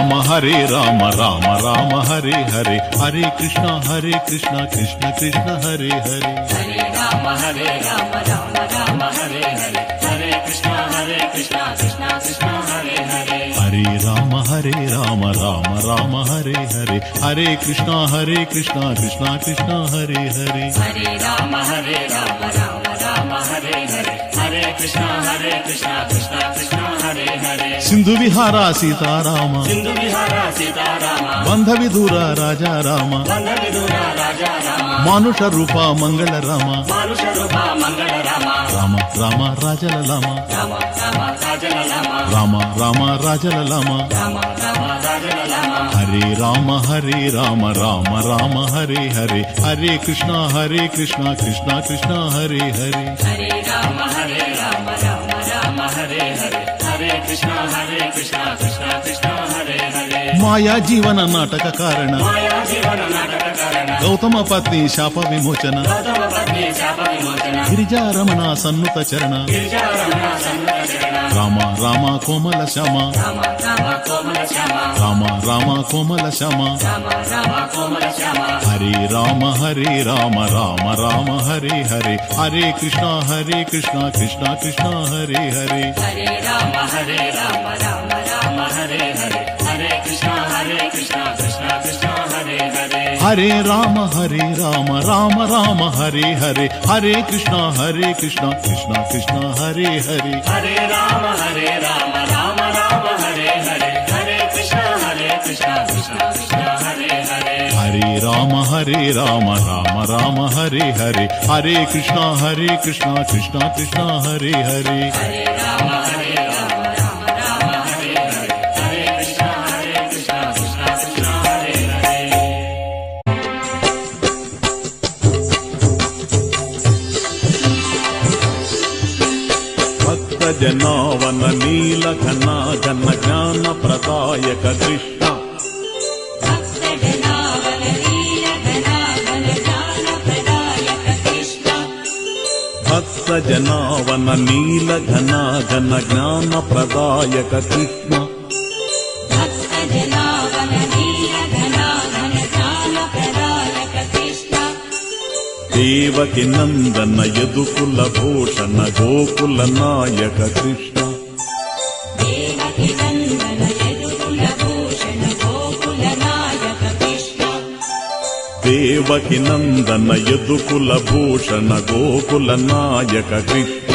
రామ హరే రామ రామ రామ హరే హరే హరే కృష్ణ కృష్ణ కృష్ణ హరే హరే హరే రామ రామ రామ హరే హరే హరే కృష్ణ కృష్ణ కృష్ణ హరే హరే హరే రామ రామ రామ హరే హరే హరే కృష్ణ కృష్ణ కృష్ణ హరే హరే హరే రామ రామ రామ హరే హరే హరే కృష్ణ కృష్ణ కృష్ణ హరే హరే సింధు విహార సీతారామ సింధు విహార సీతారామ బంధ విధుర రాజా రామ బంధ విధుర రాజా రామ మానుష రూప మంగళ రామ మానుష రూప మంగళ రామ రామ రామ రాజల లామ రామ రామ రాజల లామ రామ రామ రాజల లామ రామ రామ రాజల లామ హరే రామ రామ రామ హరే హరే హరే కృష్ణ కృష్ణ కృష్ణ హరే హరే హరే రామ రామ రామ హరే హరే హరే కృష్ణ కృష్ణ కృష్ణ హరే హరే మాయా జీవన నాటక కారణ మాయా జీవన నాటక కారణ గౌతమ పత్ని శాప విమోచన గౌతమ పత్ని శాప విమోచన గిరిజారమణ సన్నుత చరణ గిరిజారమణ సన్నుత చరణ రామ రామ కోమల శ్యామ రామ రామ కోమల శ్యామ రామ రామ కోమల శ్యామ రామ రామ కోమల శ్యామ హరే రామ రామ హరే హరే హరే కృష్ణ కృష్ణ కృష్ణ హరే హరే హరే రామ రామ హరే హరే హరే కృష్ణ కృష్ణ కృష్ణ హరే హరే హరే రామ రామ హరే హరే హరే కృష్ణ కృష్ణ కృష్ణ హరే హరే హరే రామ రామ హరే హరే హరే కృష్ణ కృష్ణ కృష్ణ హరే హరే హరే రామ రామ హరే హరే హరే కృష్ణ కృష్ణ కృష్ణ హరే హరే హరే రామ రామ హరే హరే హరే కృష్ణ కృష్ణ హరే హరే భక్త జనావన నీల ఘన ఘన జ్ఞాన ప్రదాయక కృష్ణ భక్త జనావన నీల ఘన ఘన జ్ఞాన ప్రదాయక కృష్ణ దేవకి నందన యదుకుల భూషణ గోకుల నాయక కృష్ణ దేవకి నందన యదుకుల భూషణ గోకుల నాయక కృష్ణ